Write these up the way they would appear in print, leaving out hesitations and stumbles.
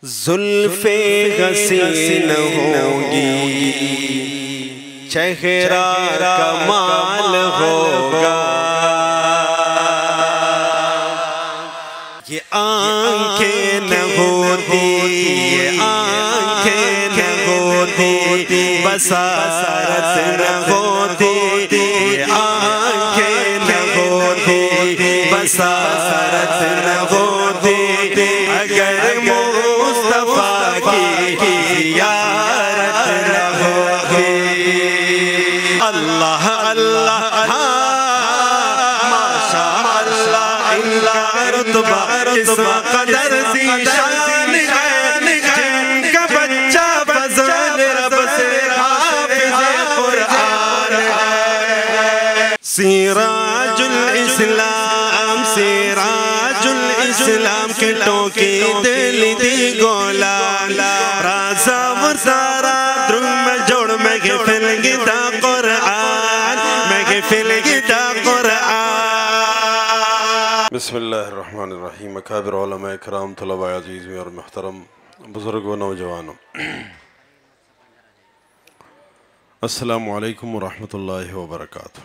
زلفیں حسین ہوں گی، چہرہ کمال ہوگا، یہ آنکھیں نہ ہوتی، یہ آنکھیں نہ ہوتی، بصارت نہ ہوتی، یہ آنکھیں نہ ہوتی، بصارت نہ ہوتی، اگر مصطفیٰ کی زیارت نہ ہوتی۔ اللہ اللہ ماشاء اللہ، ان کا رتبہ اس قدر ذیشان ہے، جن کا بچہ فضل رب سے حافظ قرآن ہے۔ سراج الاسلام، سراج الاسلام کے ٹوکی دل دی گولا، رازا و سارا درم جوڑ محفل گیتا قرآن، محفل گیتا قرآن۔ بسم اللہ الرحمن الرحیم۔ اکابر علماء کرام، طلباء عزیز اور محترم بزرگ و نوجوانوں، السلام علیکم ورحمۃ اللہ وبرکاتہ۔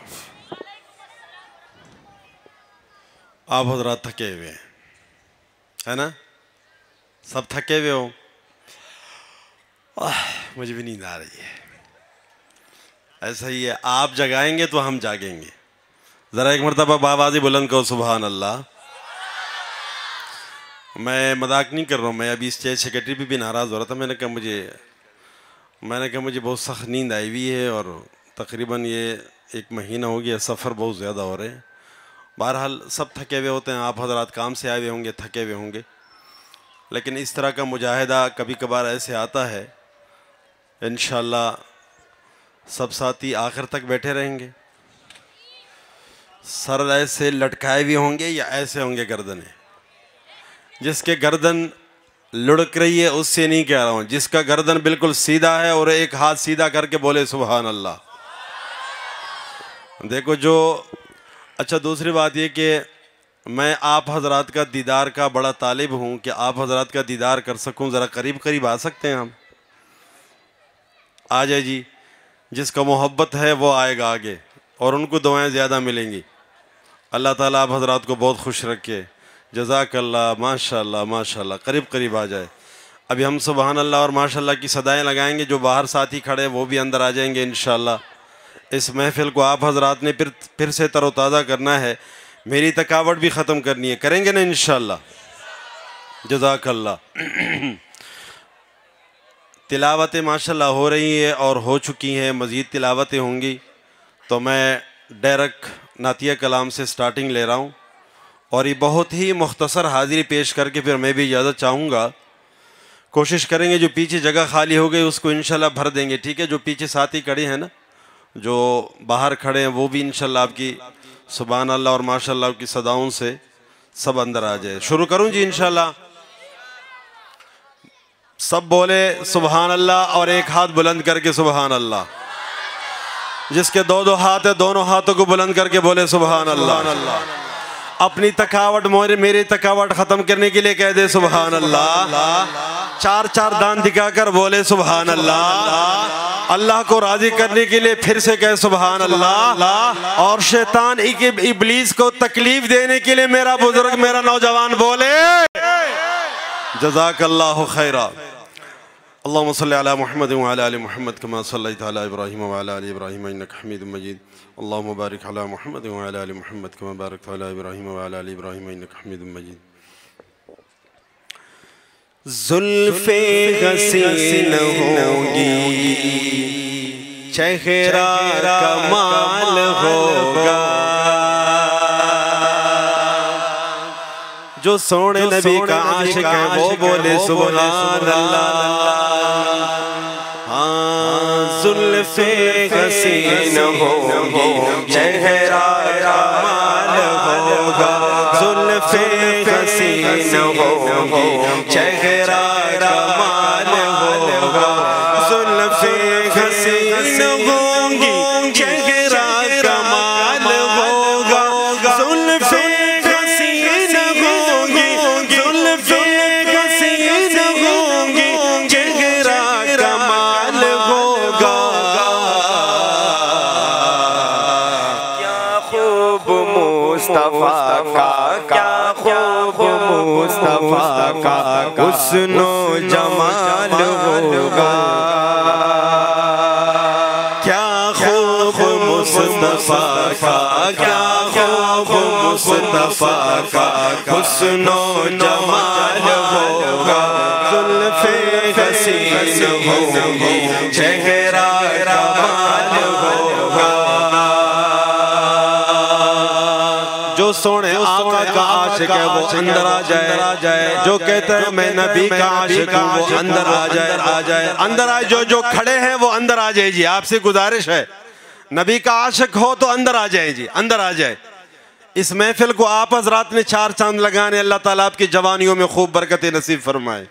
آپ حضرات تھکے ہوئے ہیں، ہے نا؟ سب تھکے ہوئے ہو؟ مجھے بھی نیند آ رہی ہے۔ ایسا ہی ہے، آپ جگائیں گے تو ہم جاگیں گے۔ ذرا ایک مرتبہ بآوازی بلند کرو سبحان اللہ۔ میں مذاق نہیں کر رہا ہوں، میں ابھی اسٹیج سیکرٹری بھی ناراض ہو رہا تھا۔ میں نے کہا مجھے بہت سخت نیند آئی ہوئی ہے، اور تقریباً یہ 1 مہینہ ہو گیا، سفر بہت زیادہ ہو رہے ہیں۔ بہرحال سب تھکے ہوئے ہوتے ہیں، آپ حضرات کام سے آئے ہوئے ہوں گے، تھکے ہوئے ہوں گے، لیکن اس طرح کا مجاہدہ کبھی کبھار ایسے آتا ہے۔ انشاءاللہ سب ساتھی آخر تک بیٹھے رہیں گے۔ سر ایسے لٹکائے بھی ہوں گے یا ایسے ہوں گے گردنیں؟ جس کے گردن لڑک رہی ہے اس سے نہیں کہہ رہا ہوں، جس کا گردن بالکل سیدھا ہے اور ایک ہاتھ سیدھا کر کے بولے سبحان اللہ۔ دیکھو اچھا دوسری بات یہ کہ میں آپ حضرات کا دیدار کا بڑا طالب ہوں کہ آپ حضرات کا دیدار کر سکوں۔ ذرا قریب آ سکتے ہیں ہم؟ آ جائے جی، جس کا محبت ہے وہ آئے گا آگے، اور ان کو دعائیں زیادہ ملیں گی۔ اللہ تعالیٰ آپ حضرات کو بہت خوش رکھے، جزاک اللہ، ماشاءاللہ ماشاءاللہ۔ قریب آ جائے۔ ابھی ہم سبحان اللہ اور ماشاءاللہ کی صدائیں لگائیں گے، جو باہر ساتھی کھڑے وہ بھی اندر آ جائیں گے انشاءاللہ۔ اس محفل کو آپ حضرات نے پھر سے تر و تازہ کرنا ہے، میری تھکاوٹ بھی ختم کرنی ہے، کریں گے نا انشاءاللہ؟ جزاک اللہ۔ تلاوتیں ماشاءاللہ ہو رہی ہیں اور ہو چکی ہیں، مزید تلاوتیں ہوں گی، تو میں ڈائریکٹ نعتیہ کلام سے سٹارٹنگ لے رہا ہوں، اور یہ بہت ہی مختصر حاضری پیش کر کے پھر میں بھی اجازت چاہوں گا۔ کوشش کریں گے جو پیچھے جگہ خالی ہو گئی اس کو انشاءاللہ بھر دیں گے، ٹھیک ہے؟ جو پیچھے ساتھی کھڑے ہیں نا، جو باہر کھڑے ہیں، وہ بھی انشاءاللہ آپ کی سبحان اللہ اور ماشاءاللہ کی صداؤں سے سب اندر آ جائے۔ شروع کروں جی انشاءاللہ؟ سب بولے سبحان اللہ اور ایک ہاتھ بلند کر کے سبحان اللہ۔ جس کے 2 ہاتھ ہیں دونوں ہاتھوں کو بلند کر کے بولے سبحان اللہ۔ اپنی تھکاوٹ میری تھکاوٹ ختم کرنے کے لیے کہہ دے سبحان اللہ۔ 4 دان دکھا کر بولے سبحان اللہ۔ اللہ کو راضی کرنے کے لیے پھر سے کہے سبحان اللہ، اور شیطان ابلیس کو تکلیف دینے کے لیے میرا بزرگ میرا نوجوان بولے جزاک اللہ خیرہ۔ اللہم صلی علی محمد وعلی آل محمد کما صلیت علی ابراہیم وعلی آل ابراہیم انک حمید مجید۔ اللہم بارک علی محمد وعلی آل محمد کما بارکت علی ابراہیم وعلی آل ابراہیم انک حمید مجید۔ زلفیں حسین ہوں گی، چہرہ کمال ہوگا، جو سونے نبی کا عاشق ہے وہ بولے سبحان اللہ۔ ہاں زلفیں حسین ہوں گی، چہرہ کمال ہوگا، زلفیں حسین ہوں گی، چہرہ کمال ہوگا، زلفیں حسین ہوں گی، چہرہ کمال ہوگا، زلفیں حسین ہوں گی، زلفیں حسین ہوں مصطفیٰ کا کیا خوب مصطفیٰ کا حسن و جمال ہوگا کیا خوب مصطفیٰ کا کیا خوب مصطفیٰ کا حسن و جمال ہوگا زلف حسین ہوگی چہرہ کمال ہوگا جو سونے آقا کا عاشق ہے وہ اندر آ جائے جو کہتا ہے میں نبی کا عاشق ہوں وہ اندر آ جائے اندر آئے جو کھڑے ہیں وہ اندر آ جائے جی آپ سے گزارش ہے نبی کا عاشق ہو تو اندر آ جائیں جی اندر آ جائے اس محفل کو آپ حضرات نے 4 چاند لگانے اللہ تعالیٰ آپ کی جوانیوں میں خوب برکتیں نصیب فرمائے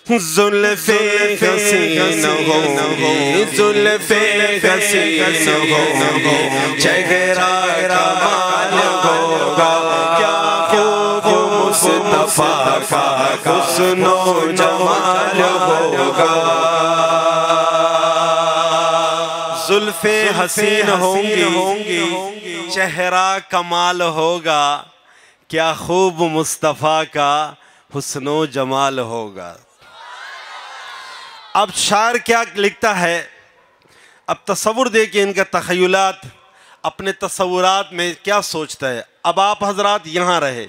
زلف حسین ہوگی زلف حسین ہوگی چہرہ کمال ہوگا کیا خوب مصطفیٰ کا حسن و جمال ہوگا زلف حسین ہونگی چہرہ کمال ہوگا کیا خوب مصطفیٰ کا حسن و جمال ہوگا اب شاعر کیا لکھتا ہے اب تصور دیکھیں ان کا تخیلات اپنے تصورات میں کیا سوچتا ہے اب آپ حضرات یہاں رہے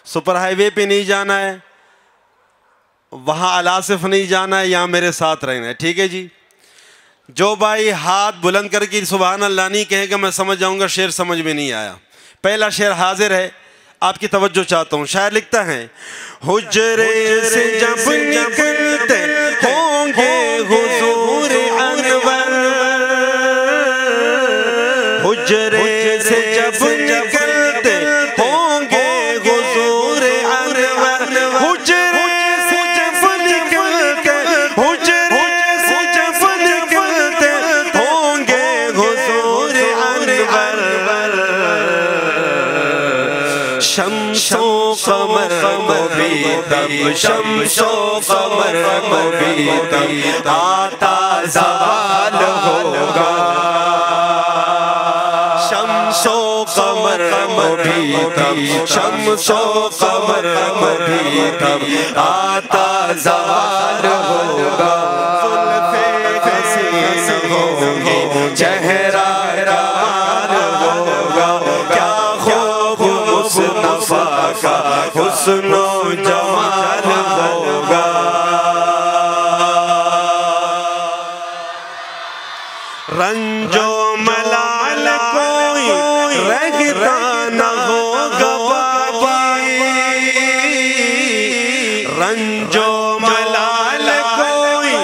سپر ہائی وے پہ نہیں جانا ہے وہاں الاسف نہیں جانا ہے یہاں میرے ساتھ رہنا ہے ٹھیک ہے جی جو بھائی ہاتھ بلند کر کے سبحان اللہ نہیں کہے گا میں سمجھ جاؤں گا شعر سمجھ میں نہیں آیا پہلا شعر حاضر ہے آپ کی توجہ چاہتا ہوں شاعر لکھتا ہے حجرے سے جب نکلتے ہوں گے حضور انور حجرے سے جب نکلتے ہوں گے حضور انور حجرے سے جب نکلتے حجرے سے جب نکلتے ہوں گے حضور انور شمس و قمر بھی تب شمس و قمر بھی تب آتا زوال ہوگا شمس و قمر بھی تب شمس و قمر بھی تب آتا زوال ہوگا زلف حسین ہوگی چہرہ کمال ہوگا کیا خوب مصطفیٰ کا حسن و جمال ہوگا رنج و ملال کوئی رہتا نہ ہوگا باقی رنج و ملال کوئی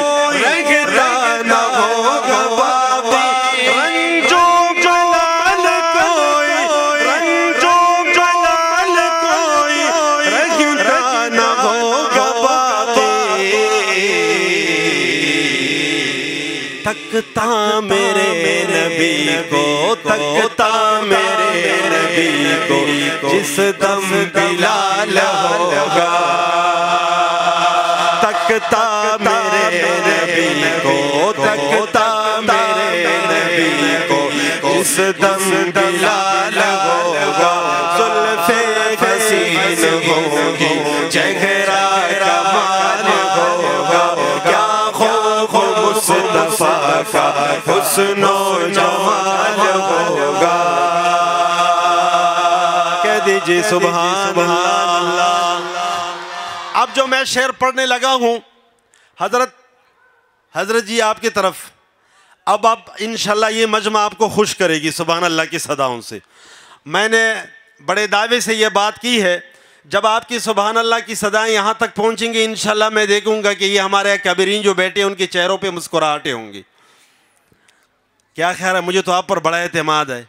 رہتا نہ ہوگا باقی رنج و ملال کوئی رنج و ملال کوئی رہتا نہ ہوگا باقی تکتا میرے نبی کو تکتا میرے نبی کو جس دم بلال ہوگا تکتا میرے نبی کو تکتا میرے نبی کو جس دم بلال ہوگا زلف حسین ہوگی چہرہ کمال ہوگا کیا خوب مصطفیٰ کا حسن و جمال ہوگا کہہ دیجئے سبحان اللہ اب جو میں شعر پڑھنے لگا ہوں حضرت جی آپ کی طرف اب انشاءاللہ یہ مجمع آپ کو خوش کرے گی سبحان اللہ کی صداؤں سے میں نے بڑے دعوے سے یہ بات کی ہے جب آپ کی سبحان اللہ کی صدائیں یہاں تک پہنچیں گی انشاءاللہ میں دیکھوں گا کہ یہ ہمارے کبیرین جو بیٹے ہیں ان کے چہروں پہ مسکراہٹیں ہوں گی کیا خیال ہے مجھے تو آپ پر بڑا اعتماد ہے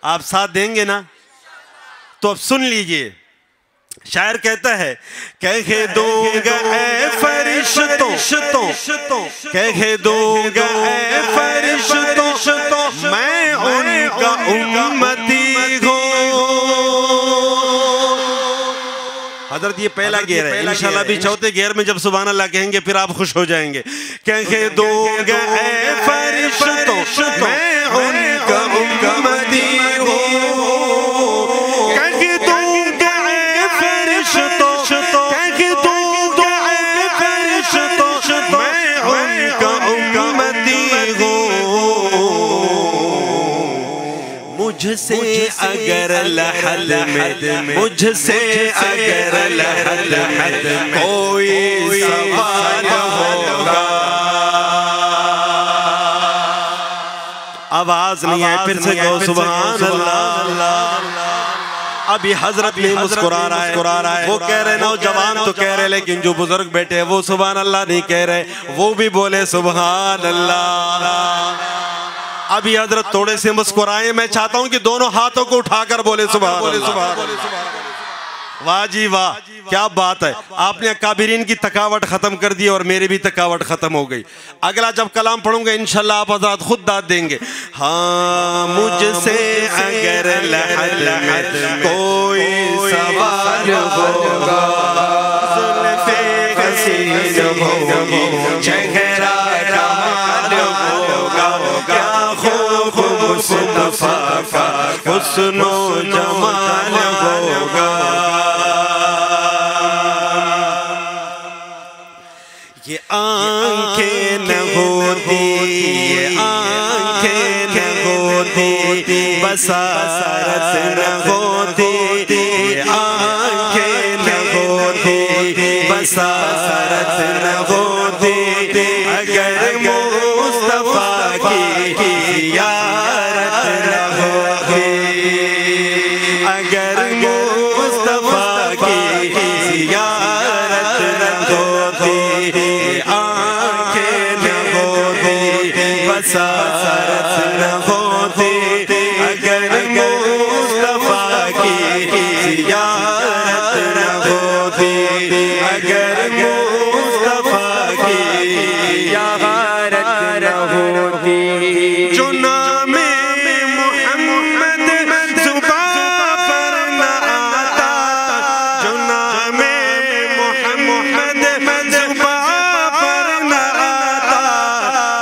آپ ساتھ دیں گے نا تو اب سن لیجئے شاعر کہتا ہے کہہ دوں گا اے فرشتوں کہہ دوں گا اے فرشتوں میں ان کا امتی ہوں حضرت یہ پہلا گیئر ہے انشاءاللہ بھی چوتھے گیئر میں جب سبحان اللہ کہیں گے پھر آپ خوش ہو جائیں گے کہہ دوں گا اے فرشتوں میں ان کا امتی ہوں مجھ سے اگر لحد میں مجھ سے اگر لحد میں کوئی سوال ہوگا. آواز نہیں ہے پھر سے کہو سبحان اللہ. ابھی حضرت نہیں مسکرا رہا ہے. وہ کہہ رہے نوجوان تو کہہ رہے لیکن جو بزرگ بیٹھے ہیں وہ سبحان اللہ نہیں کہہ رہے, وہ بھی بولے سبحان اللہ. ابھی حضرت تھوڑے سے مسکرائیں, میں چاہتا ہوں کہ دونوں ہاتھوں کو اٹھا کر بولے سبحان اللہ. واہ جی واہ, کیا بات ہے. آپ نے اکابرین کی تھکاوٹ ختم کر دی اور میری بھی تھکاوٹ ختم ہو گئی. اگلا جب کلام پڑھوں گا انشاءاللہ آپ حضرات خود داد دیں گے. ہاں مجھ سے اگر لحد میں کوئی سوال ہوگا, زلفیں کثیر ہوگی, چہرہ کمال ہوگا, کیا خوب مصطفیٰ کا حسن و جمال ہوگا. یہ آنکھیں نہ ہوتی, یہ آنکھیں نہ ہوتی, بصارت نہ ہوتی, یہ آنکھیں نہ ہوتی, بصارت نہ ہوتی, اگر مصطفیٰ کی زیارت نہ ہوتی, اگر مصطفیٰ کی زیارت نہ ہوتی, آنکھیں نہ ہوتی, بصارت نہ ہوتی, اگر مصطفیٰ کی زیارت نہ ہوتی, اگر مصطفیٰ کی زیارت نہ ہوتی. جو نام محمد زباں پر نہ آتا, جو نام محمد زباں پر نہ آتا,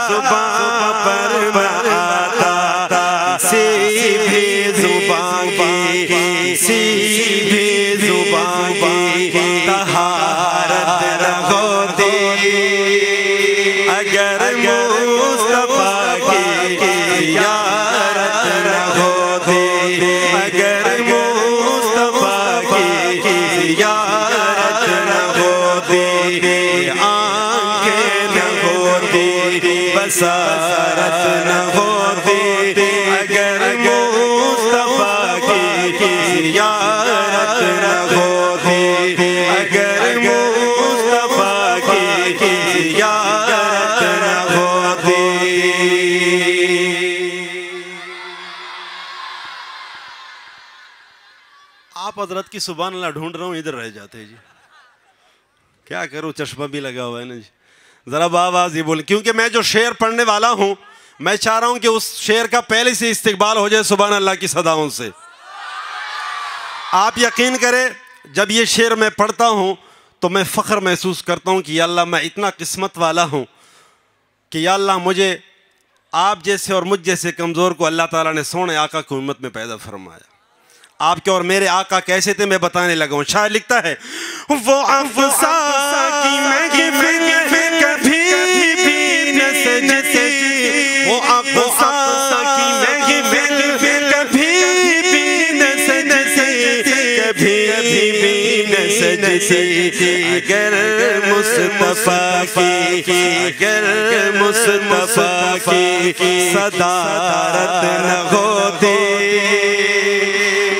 زباں پر نہ آتا, کسی بھی زبان کی, کسی بھی زبان کی طہارت نہ ہوتی, اگر مصطفیٰ کی زیارت نہ ہوتی, اگر مصطفیٰ کی زیارت نہ ہوتی, آنکھیں نہ ہوتی, بصارت نہ ہوتی, اگر مصطفیٰ کی زیارت نہ ہوتی, اگر مصطفیٰ کی زیارت نہ ہوتی. آپ حضرت کی سبحان اللہ ڈھونڈ رہا ہوں, ادھر رہ جاتے جی. کیا کروں, چشمہ بھی لگا ہوا ہے نا جی. ذرا باواز یہ بولیں, کیونکہ میں جو شعر پڑھنے والا ہوں میں چاہ رہا ہوں کہ اس شعر کا پہلے سے استقبال ہو جائے سبحان اللہ کی صداؤں سے. آپ یقین کریں جب یہ شعر میں پڑھتا ہوں تو میں فخر محسوس کرتا ہوں کہ یا اللہ میں اتنا قسمت والا ہوں کہ یا اللہ مجھے آپ جیسے اور مجھ جیسے کمزور کو اللہ تعالیٰ نے سونے آقا کی امت میں پیدا فرمایا. آپ کے اور میرے آقا کیسے تھے میں بتانے لگا ہوں. شاعر لکھتا ہے, وہ افسا کی محفل کبھی بھی نہ سجتی, وہ افسا کی محفل کبھی بھی نہ سجتی, کبھی بھی نہ سجتی, اگر مصطفیٰ کی, اگر مصطفیٰ کی صدارت نہ ہوتی,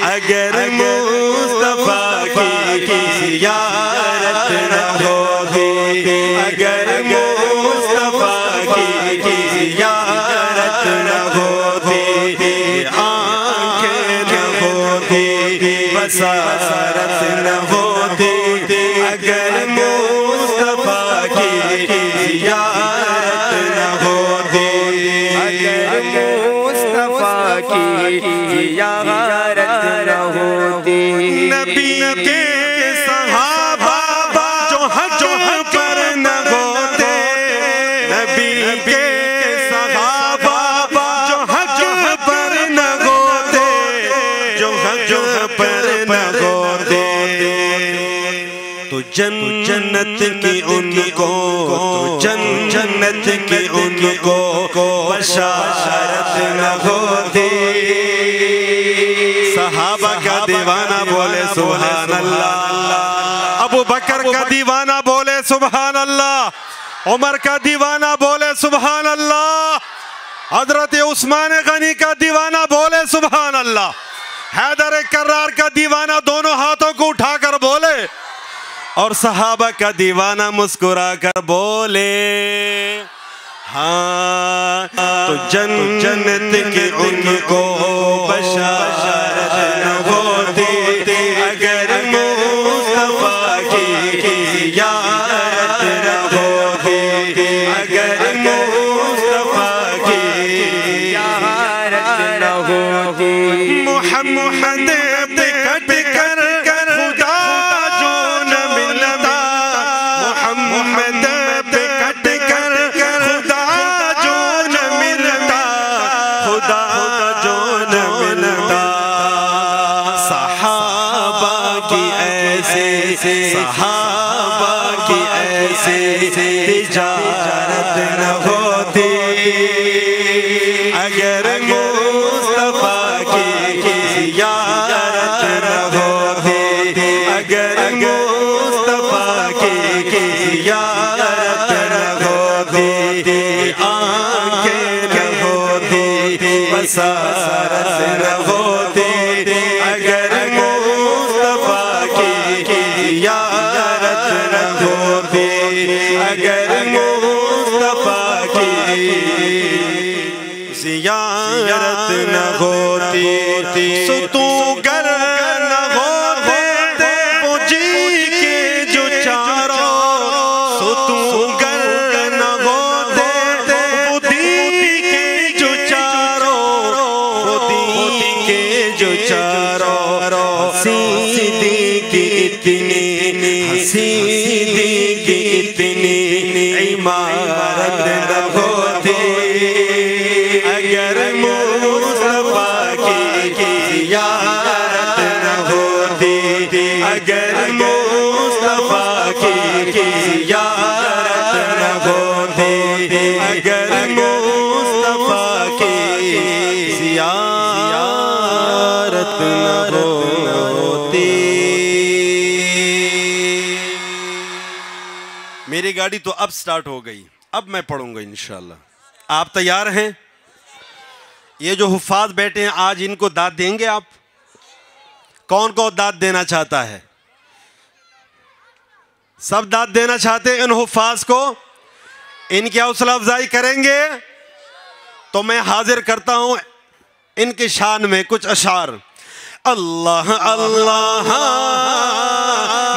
اگر مصطفیٰ کی زیارت نہ ہوتی, اگر مصطفیٰ کی زیارت نہ ہوتی, آنکھیں نہ ہوتی, بصارت نہ ہوتی, اگر مصطفیٰ کی زیارت نہ ہوتی, اگر مصطفیٰ کی زیارت نہ ہوتی. نبی کے صحابہ جو حج پر نہ ہوتے, نبی کے صحابہ جو حج پر نہ ہوتے, جو حج پر نہ ہوتے, تو جنت کی ان کو, تو جنت کی ان کو بشارت نہ ہوتی, دیوانہ بولے سبحان اللہ، ابو بکر کا دیوانہ بولے سبحان اللہ، عمر کا دیوانہ بولے سبحان اللہ، حضرت عثمان غنی کا دیوانہ بولے سبحان اللہ، حیدر کرار کا دیوانہ دونوں ہاتھوں کو اٹھا کر بولے، اور صحابہ کا دیوانہ مسکرا کر بولے ہاں تو جنت کی ان کو بشارت نہ ہوتی اگر مصطفیٰ کی زیارت نہ ہوتی، اگر مصطفیٰ کی زیارت نہ ہوتی، محمد کٹ کر خدا جو نہ ملتا، محمد کٹ کر خدا جو نہ ملتا، خدا جو نہ ملتا، صحابہ کی ایسے صحابہ کی ایسے تجارت نہ ہوتی اگر مصطفیٰ کی زیارت نہ ہوتی، اگر مصطفیٰ کی زیارت نہ ہوتی، آنکھیں نہ ہوتی، بصارت نہ ہوتی، اگر مصطفیٰ کی زیارت نہ ہوتی، اگر مصطفیٰ کی زیارت نہ ہوتی، ستوں گر نہ ہوتے وہ جی کے جو چاروں، ستوں گر نہ ہوتے وہ دی کے جو چاروں، وہ دی کے جو چاروں، حسیدی کی اتنی، حسیدی کی اتنی عمارت نہ ہوتی اگر مصطفیٰ کی زیارت نہ ہوتی، اگر مصطفیٰ کی زیارت نہ ہوتی، اگر مصطفیٰ کی زیارت نہ ہوتی۔ میری گاڑی تو اب سٹارٹ ہو گئی، اب میں پڑھوں گا انشاءاللہ، آپ تیار ہیں؟ یہ جو حفاظ بیٹھے ہیں آج ان کو داد دیں گے آپ؟ کون کو داد دینا چاہتا ہے؟ سب داد دینا چاہتے ہیں ان حفاظ کو؟ ان کی حوصلہ افزائی کریں گے؟ تو میں حاضر کرتا ہوں ان کی شان میں کچھ اشعار۔ اللہ اللہ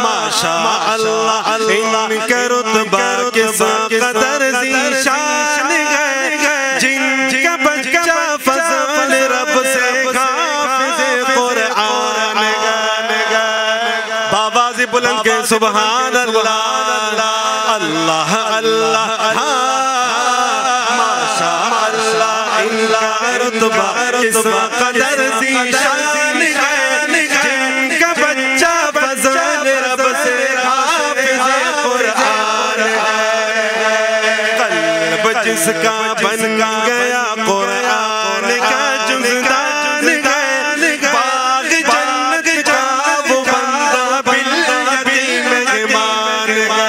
ماشاء اللہ، ان کا رتبہ کس قدر ذیشان ہے، جن کا بچہ فضل رب سے حافظ قرآن ہے، باواز بلند کے سبحان اللہ، اللہ اللہ ماشاء اللہ، ان کا رتبہ کس قدر ذیشان ہے، جن کا بچہ فضل رب سے حافظ قرآن ہے، قلب جس کا بن گیا قرآن کا جزدان ہے، باغ جنت کا وہ بندہ بالیتیم مہمان ہے۔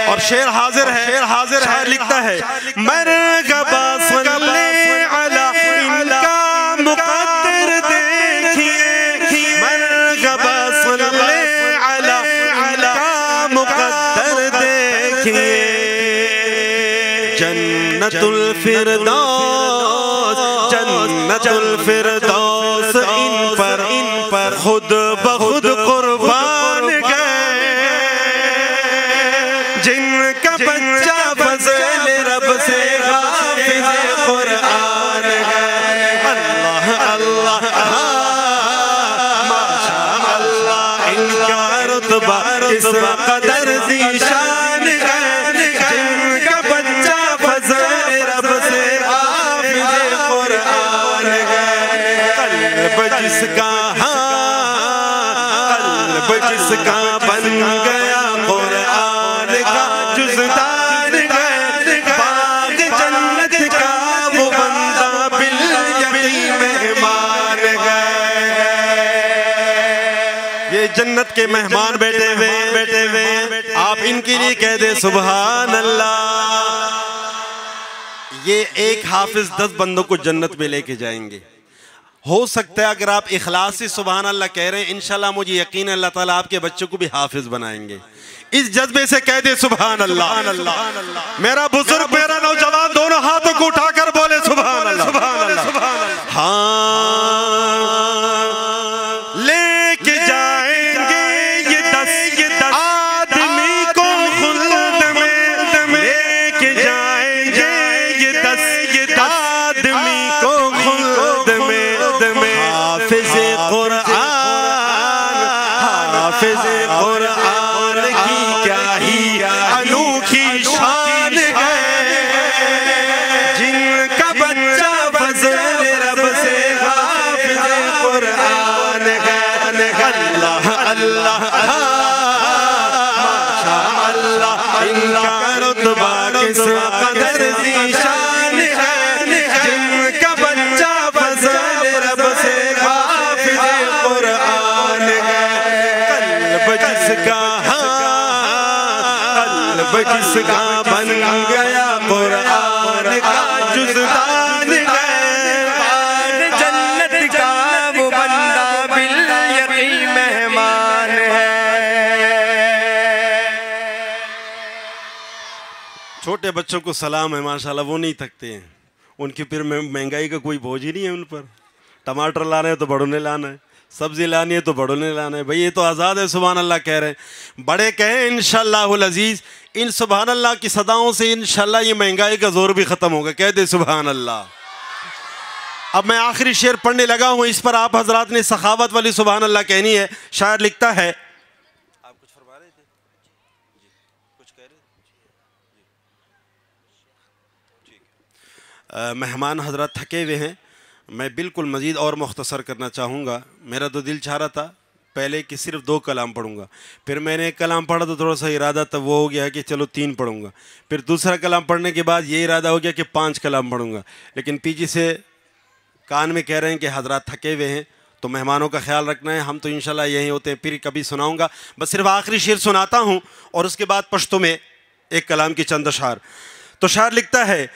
اور شعر حاضر ہے، لکھتا ہے مرحبا صلی علی ان کا مقدر دیکھیے، مرحبا صلی علی ان کا مقدر دیکھیے، جنت الفردوس، جنت الفردوس ان پر خود بخود قربان گئے، جن کا بچہ فضل رب سے حافظ قرآن ہے، اللہ اللہ ماشاء اللہ، ان کا رتبہ اس قدر ذیشان ہے، جن کا بچہ فضل رب سے حافظ قرآن ہے، قلب جس کا قلب جس کا بن گیا قرآن کا جزدان ہے، باغ جنت کا وہ بندہ بالیتیم مہمان ہے۔ جنت کے مہمان بیٹھے ہوئے، آپ ان کے لیے کہہ دیں سبحان اللہ۔ یہ ایک حافظ 10 بندوں کو جنت میں لے کے جائیں گے۔ ہو سکتا ہے اگر آپ اخلاص سے سبحان اللہ کہہ رہے ہیں، انشاءاللہ مجھے یقین ہے اللہ تعالیٰ آپ کے بچوں کو بھی حافظ بنائیں گے۔ اس جذبے سے کہہ دے سبحان اللہ۔ میرا بزرگ میرا نوجوان دونوں ہاتھوں کو اٹھا کر بولے سبحان اللہ۔ ہاں لے کے جائیں گے یہ 10 آدمی کو خلد میں، لے کے جائیں گے یہ 10 آدمی کو خلد میں۔ حافظ قرآن، حافظ قرآن کی کیا ہی انوکھی شان ہے، جن کا بچہ فضل رب سے حافظ قرآن ہے۔ اللہ اللہ ماشاء اللہ، ان کا رتبہ کس قدر ذیشان ہے، جن کا بچہ فضل رب سے حافظ قرآن ہے۔ قلب جس کا قلب جس کا بن گیا قرآن کا جزدان ہے، جنت کا وہ بندہ بالیقین مہمان ہے۔ چھوٹے بچوں کو سلام ہے ماشاءاللہ، وہ نہیں تھکتے ہیں، ان کی پھر مہنگائی کا کوئی بوجھ ہی نہیں ہے ان پر۔ ٹماٹر لانا ہے تو بڑوں نے لانا ہے، سبزی لانی ہے تو بڑوں نے لانا ہے، بھئی یہ تو آزاد ہے سبحان اللہ کہہ رہے ہیں۔ بڑے کہیں انشاءاللہ العزیز، ان سبحان اللہ کی صداؤں سے انشاءاللہ یہ مہنگائی کا زور بھی ختم ہوگا، کہہ دے سبحان اللہ۔ اب میں آخری شعر پڑھنے لگا ہوں، اس پر آپ حضرات نے سخاوت والی سبحان اللہ کہنی ہے۔ شاعر لکھتا ہے، آپ کچھ فرما رہے تھے؟ کچھ کہہ رہے تھے؟ مہمان حضرات تھکے ہوئے ہیں، میں بالکل مزید اور مختصر کرنا چاہوں گا۔ میرا تو دل چاہ رہا تھا پہلے کہ صرف 2 کلام پڑھوں گا، پھر میں نے ایک کلام پڑھا تو تھوڑا سا ارادہ تب وہ ہو گیا کہ چلو 3 پڑھوں گا، پھر دوسرا کلام پڑھنے کے بعد یہ ارادہ ہو گیا کہ 5 کلام پڑھوں گا، لیکن پیچھے سے کان میں کہہ رہے ہیں کہ حضرات تھکے ہوئے ہیں تو مہمانوں کا خیال رکھنا ہے، ہم تو انشاءاللہ یہیں ہوتے ہیں، پھر کبھی سناؤں گا، بس صرف آخری شعر سناتا ہوں اور اس کے بعد پشتو میں ایک کلام کی چند اشعار۔ تو شاعر لکھتا ہے،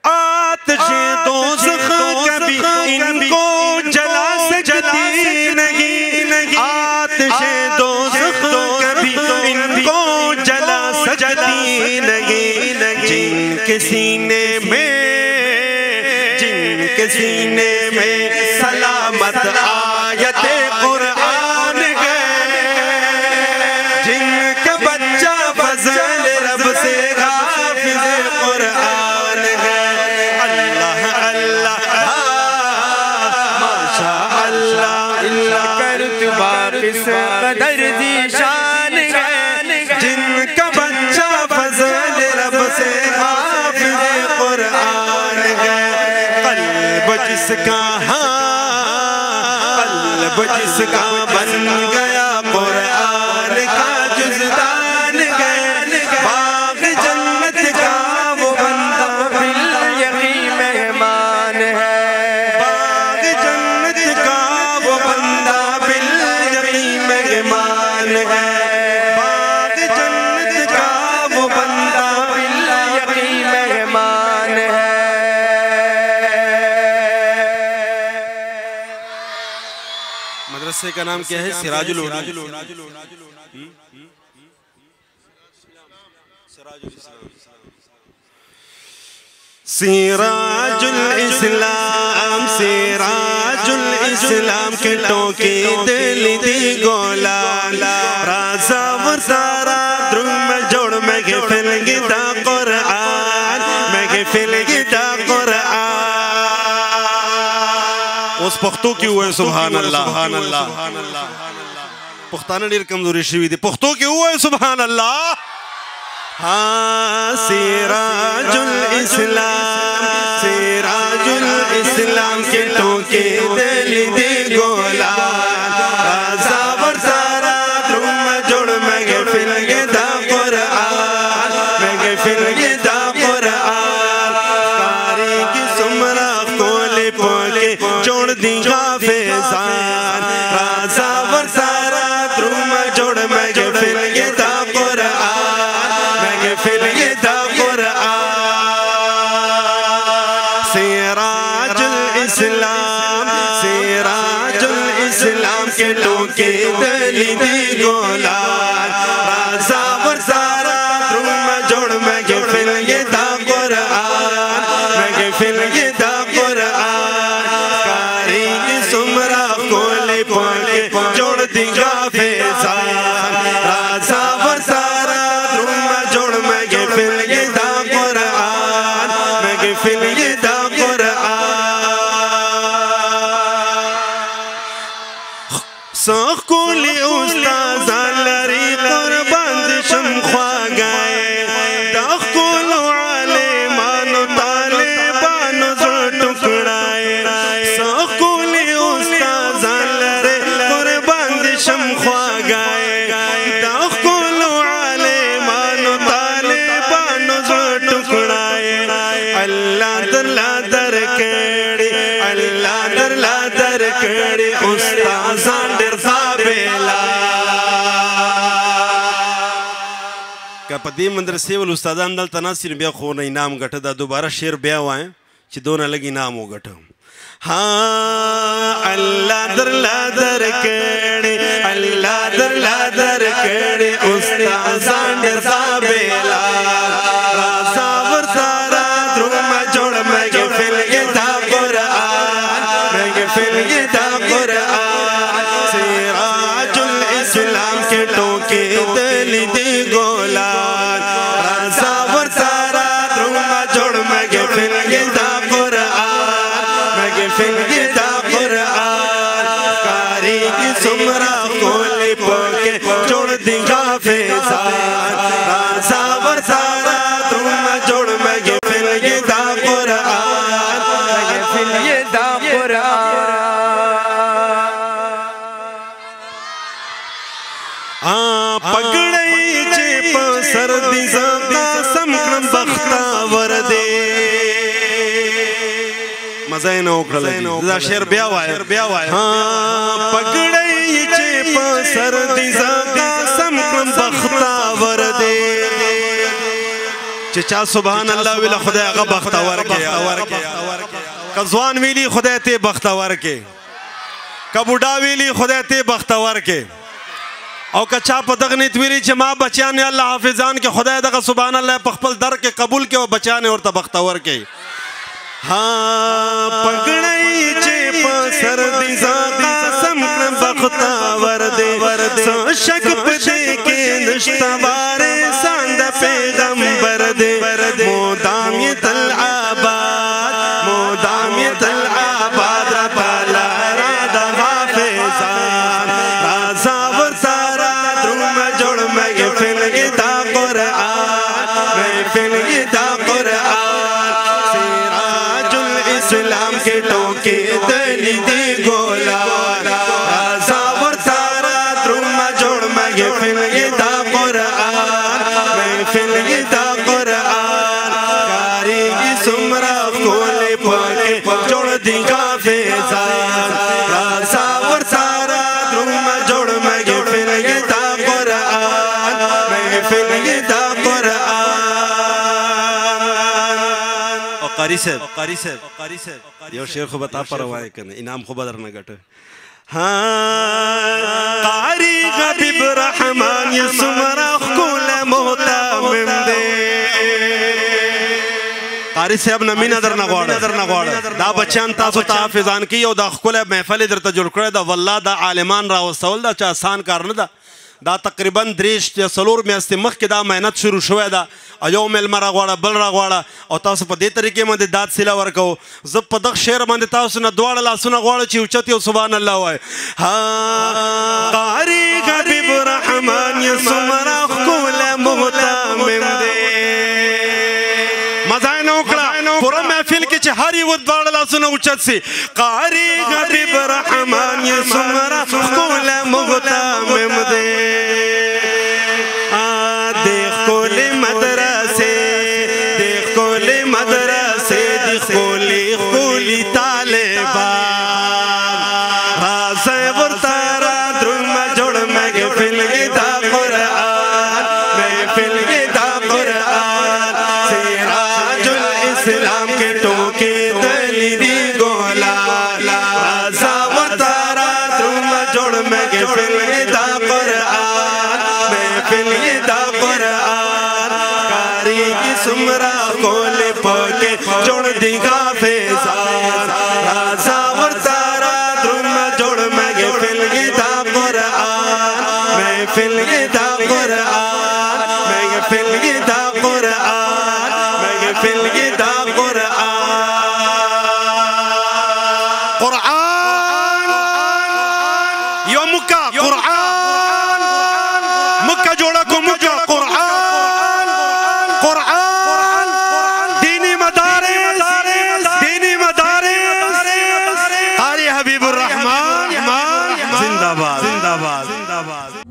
آتش دوزخ کبھی ان کو جلا سکتی نہیں، آتش دوزخ کبھی ان کو جلا سکتی نہیں، جن کے سینے میں سلامت آیت قرآن ہے، جن کا بچہ فضل رب سے حافظ قرآن ہے۔ اللہ اللہ ماشاء اللہ، اللہ کا رتبہ کس قدر ذیشان ہے، جن کا بچہ فضل رب سے حافظ قرآن ہے۔ قلب جس کا قلب جس کا بن گیا قرآن کا جزدان ہے، باغ جنت کا وہ بندہ بالیقین مہمان ہے، باغ جنت کا وہ بندہ بالیقین مہمان ہے، باغ جنت کا وہ بندہ بالیقین مہمان ہے۔ مدرسے کا نام کیا ہے؟ سراج الاسلام۔ سراج الاسلام، سراج الاسلام کے ٹوکے دل دی گولا، رازا و سارا درم جوڑ محفل گدا قرآن، محفل گدا قرآن۔ اس پختو کی ہوئے سبحان اللہ، پختانہ ڈیر کمزوری شوی دی، پختو کی ہوئے سبحان اللہ۔ ہاں سراج الاسلام، سراج الاسلام کے ٹوکے دل دی گولا، رازا ور سارا درم جوڑ محفل گدا قرآن، محفل گدا قرآن۔ کاری کی سمرہ کولے پوکے جوڑ دی گا فیضان، رازا ور سارا درم محفل یہ دا قرآن سراج الاسلام سراج الاسلام کے ٹوکے دلی دی گولان رازا ورزارا درم جوڑ محفل یہ دا قرآن محفل یہ دا قرآن کاری کی سمرہ کولے پوکے جوڑ دنگا فیضان رازا ورزارا درم جوڑ محفل یہ دا قرآن محفل یہ دا سخ کولی استازان لری قربان دشم خواہ گئے دخ کولو عالمانو طالبانو زر ٹکڑائے سخ کولی استازان لری قربان دشم خواہ گئے دخ کولو عالمانو طالبانو زر ٹکڑائے اللہ در کڑی اللہ در کڑی استازان کہ پدی مدرسے وال استادان دل تناصر بیا خون انعام گٹھ دا دوبارہ شیر بیا ہوائیں چی دونہ لگ انعام ہو گٹھ ہاں اللہ در کڑی اللہ در کڑی استازان در بیلا رازا ورزارا درم جوڑ محفل یہ دا قرآن محفل یہ دا قرآن سراج الاسلام کے ٹوکے دلی دی گولان رازا ورزارا درم جوڑ محفل یہ دا قرآن محفل یہ دا قرآن کاری کی سمرہ کولی پوکے جوڑ دنگا فیضان رازا ورزارا درم جوڑ محفل یہ دا قرآن محفل یہ دا قرآن پگڑئی چیپ سردی زاقا سمکرم بختہ وردے مزائنہ اکڑھلے دا شیر بیاوائے پگڑئی چیپ سردی زاقا سمکرم بختہ وردے چچا سبحان اللہ ویلہ خدای اغا بختہ ورکے کزوان ویلی خدای تے بختہ ورکے کبوڑا ویلی خدای تے بختہ ورکے او کچا پا دغنیت ویلی چھ ماں بچیانے اللہ حافظان کے خدای دغا سبحان اللہ پخپل در کے قبول کے و بچیانے اور تبختور کے ہاں پگڑئی چیپ سردی زاقا سمکن بختہ وردے سو شک پدے کے نشتوارے ساند پیغمبر دے مودام یہ تل آباد مودام یہ تل آباد ربالا رادہ حافظان رازا ورزارا درم جوڑ محفل یہ دا قرآن محفل یہ دا قرآن سراج الاسلام کے ٹوکے دلی دی گولان رازا ورزارا درم جوڑ محفل یہ دا قرآن محفل یہ دا قرآن کاری کی سمرہ کولے پاکے جوڑ دنگا فیضان رازا ورزارا درم جوڑ محفل یہ دا قرآن محفل یہ دا قرآن اور قاری صاحب یہ شیر کو بتا پر روائے کرنے انعام کو بدر نہ گٹھے قاری غبیب رحمان یہ سمرہ کول محتامم دے قاری صاحب نمین در نگوڑا دا بچیان تاسو تحافظان کی او دا خکول محفل در تجر کرے دا واللہ دا عالمان راوستول دا چا آسان کارن دا تقریباً دریش یا سلور میاستی مخ کی دا محنت شروع شوئے دا ایو ملما را گوڑا بل را گوڑا او تاسو پا دے طریقے مندی داد سلا ورکو زب پا دق شیر مندی تاسو نا دوڑا لاسونا گوڑا چی اچھتی و سبحان اللہ ہوئے قاری غبیب رحمان یہ سمرہ کول محتامم دے مزائنہ اکڑا پورا محفل کے چھے ہاری وہ دوڑا لاسونا اچھت سی قاری غبیب رحمان یہ سمرہ کول محتامم دے دیکھ کولی مدرسے دیکھ کولی مدرسے دیکھ کولی طالبان رازہ ورزارا درم جوڑ محفل یہ دا قرآن محفل یہ دا قرآن سمرا کول پوکے جوڑ دیگا فیزار رازا ورزارا درم جوڑ محفل گیتا قرآن محفل گیتا قرآن محفل گیتا قرآن محفل گیتا قرآن قرآن یو مکہ قرآن مکہ جوڑا کو مکہ قرآن قرآن دینی مدارس قاری حبیب الرحمن زندہ باد